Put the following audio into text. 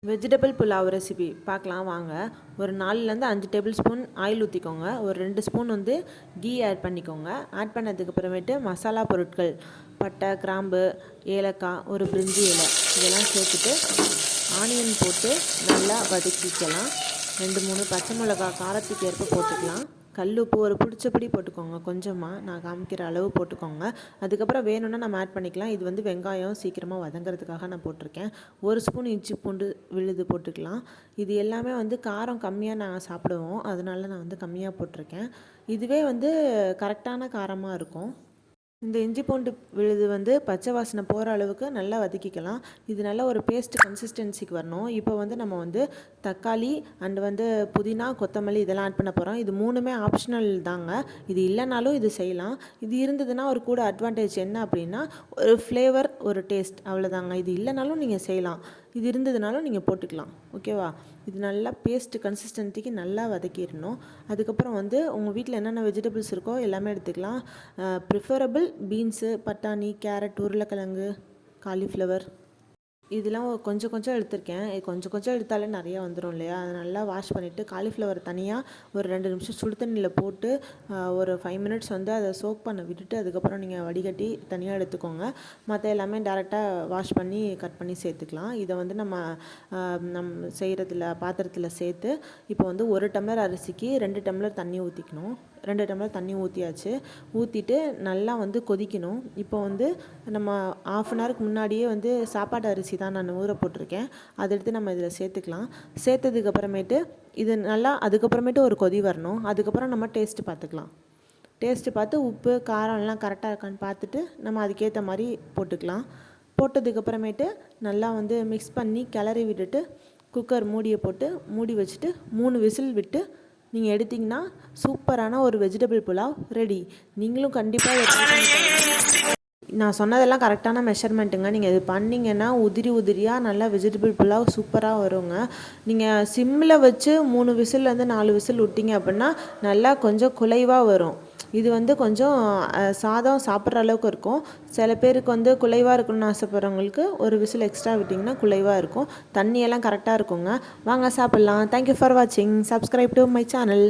Vegetable pulao recipe பார்க்கலாம் வாங்க. ஒரு 4லேருந்து 5 டேபிள் ஸ்பூன் ஆயில் ஊற்றிக்கோங்க. ஒரு 2 ஸ்பூன் கீ ஆட் பண்ணிக்கோங்க. ஆட் பண்ணதுக்கு அப்புறமேட்டு மசாலா பொருட்கள் பட்டை, கிராம்பு, ஏலக்காய், ஒரு பிரிஞ்சி இலை இதெல்லாம் சேர்த்துட்டு ஆனியன் போட்டு நல்லா வதக்கிக்கலாம். 2-3 பச்சை மிளகா காரத்துக்கு ஏற்ப போட்டுக்கலாம். கல் உப்பு ஒரு பிடிச்சபடி போட்டுக்கோங்க, கொஞ்சமாக நான் காமிக்கிற அளவு போட்டுக்கோங்க. அதுக்கப்புறம் வேணும்னா நம்ம ஆட் பண்ணிக்கலாம். இது வெங்காயம் சீக்கிரமாக வதங்கிறதுக்காக நான் போட்டிருக்கேன். 1 ஸ்பூன் இஞ்சி பூண்டு விழுது போட்டுக்கலாம். இது எல்லாமே காரம் கம்மியாக நாங்கள் சாப்பிடுவோம், அதனால நான் கம்மியாக போட்டிருக்கேன். இதுவே கரெக்டான காரமாக இருக்கும். இந்த இஞ்சி பூண்டு விழுது பச்சை வாசனை போகிற அளவுக்கு நல்லா வதக்கிக்கலாம். இது நல்ல ஒரு பேஸ்ட் கன்சிஸ்டன்சிக்கு வரணும். இப்போ நம்ம தக்காளி அண்டு புதினா, கொத்தமல்லி இதெல்லாம் ஆட் பண்ண போகிறோம். இது 3மே ஆப்ஷனல் தாங்க. இது இல்லைனாலும் இது செய்யலாம். இது இருந்ததுன்னா ஒரு கூட அட்வான்டேஜ் என்ன அப்படின்னா, ஒரு ஃப்ளேவர், ஒரு டேஸ்ட், அவ்வளோதாங்க. இது இல்லைனாலும் நீங்கள் செய்யலாம், இது இருந்ததுனாலும் நீங்கள் போட்டுக்கலாம். ஓகேவா? இது நல்லா பேஸ்ட் கன்சிஸ்டன்சிக்கு நல்லா வதக்கிடணும். அதுக்கப்புறம் உங்கள் வீட்டில் என்னென்ன வெஜிடபிள்ஸ் இருக்கோ எல்லாமே எடுத்துக்கலாம். ப்ரிஃபரபிள் பீன்ஸு, பட்டாணி, கேரட், உருளைக்கிழங்கு, காலிஃப்ளவர் இதெல்லாம் கொஞ்சம் கொஞ்சம் எடுத்திருக்கேன். கொஞ்சம் கொஞ்சம் எடுத்தாலே நிறையா வந்துடும் இல்லையா? அதை நல்லா வாஷ் பண்ணிவிட்டு காலிஃப்ளவர் தனியாக ஒரு 2 நிமிஷம் சுடு தண்ணியில் போட்டு ஒரு 5 மினிட்ஸ் அதை சோக் பண்ண விட்டுட்டு அதுக்கப்புறம் நீங்கள் வடிகட்டி தனியாக எடுத்துக்கோங்க. மற்ற எல்லாமே டேரெக்டாக வாஷ் பண்ணி கட் பண்ணி சேர்த்துக்கலாம். இதை நம்ம செய்கிறதுல பாத்திரத்தில் சேர்த்து இப்போ 1 டம்ளர் அரிசிக்கு 2 டம்ளர் தண்ணி ஊற்றிக்கணும். 2 டம்ளர் தண்ணி ஊற்றியாச்சு. ஊற்றிட்டு நல்லா கொதிக்கணும். இப்போ நம்ம ½ அன் ஹவருக்கு முன்னாடியே சாப்பாட்டு அரிசி தான் நான் ஊற போட்டிருக்கேன். அதை எடுத்து நம்ம இதில் சேர்த்துக்கலாம். சேர்த்ததுக்கப்புறமேட்டு இது நல்லா அதுக்கப்புறமேட்டு ஒரு கொதி வரணும். அதுக்கப்புறம் நம்ம டேஸ்ட்டு பார்த்துக்கலாம். டேஸ்ட்டு பார்த்து உப்பு காரம் எல்லாம் கரெக்டாக இருக்கான்னு பார்த்துட்டு நம்ம அதுக்கேற்ற மாதிரி போட்டுக்கலாம். போட்டதுக்கப்புறமேட்டு நல்லா மிக்ஸ் பண்ணி கிளறி விட்டுட்டு குக்கர் மூடியை போட்டு மூடி வச்சுட்டு 3 விசில் விட்டு நீங்கள் எடுத்திங்கன்னா சூப்பரான ஒரு வெஜிடபிள் புலாவ் ரெடி. நீங்களும் கண்டிப்பாக நான் சொன்னதெல்லாம் கரெக்டான மெஷர்மெண்ட்டுங்க. நீங்கள் இது பண்ணிங்கன்னா உதிரியாக நல்லா வெஜிடபிள் புலாவ் சூப்பராக வருங்க. நீங்கள் சிம்மில் வச்சு 3 விசில்லேருந்து 4 விசில் விட்டிங்க அப்படின்னா நல்லா கொஞ்சம் குலைவாக வரும். இது கொஞ்சம் சாதம் சாப்பிட்ற அளவுக்கு இருக்கும். சில பேருக்கு குலைவாக இருக்கணும்னு ஆசைப்படுறவங்களுக்கு ஒரு விசில் எக்ஸ்ட்ரா விட்டிங்கன்னா குலைவாக இருக்கும். தண்ணியெல்லாம் கரெக்டாக இருக்குங்க. வாங்க சாப்பிட்லாம். தேங்க்யூ ஃபார் வாட்சிங். Subscribe to my channel.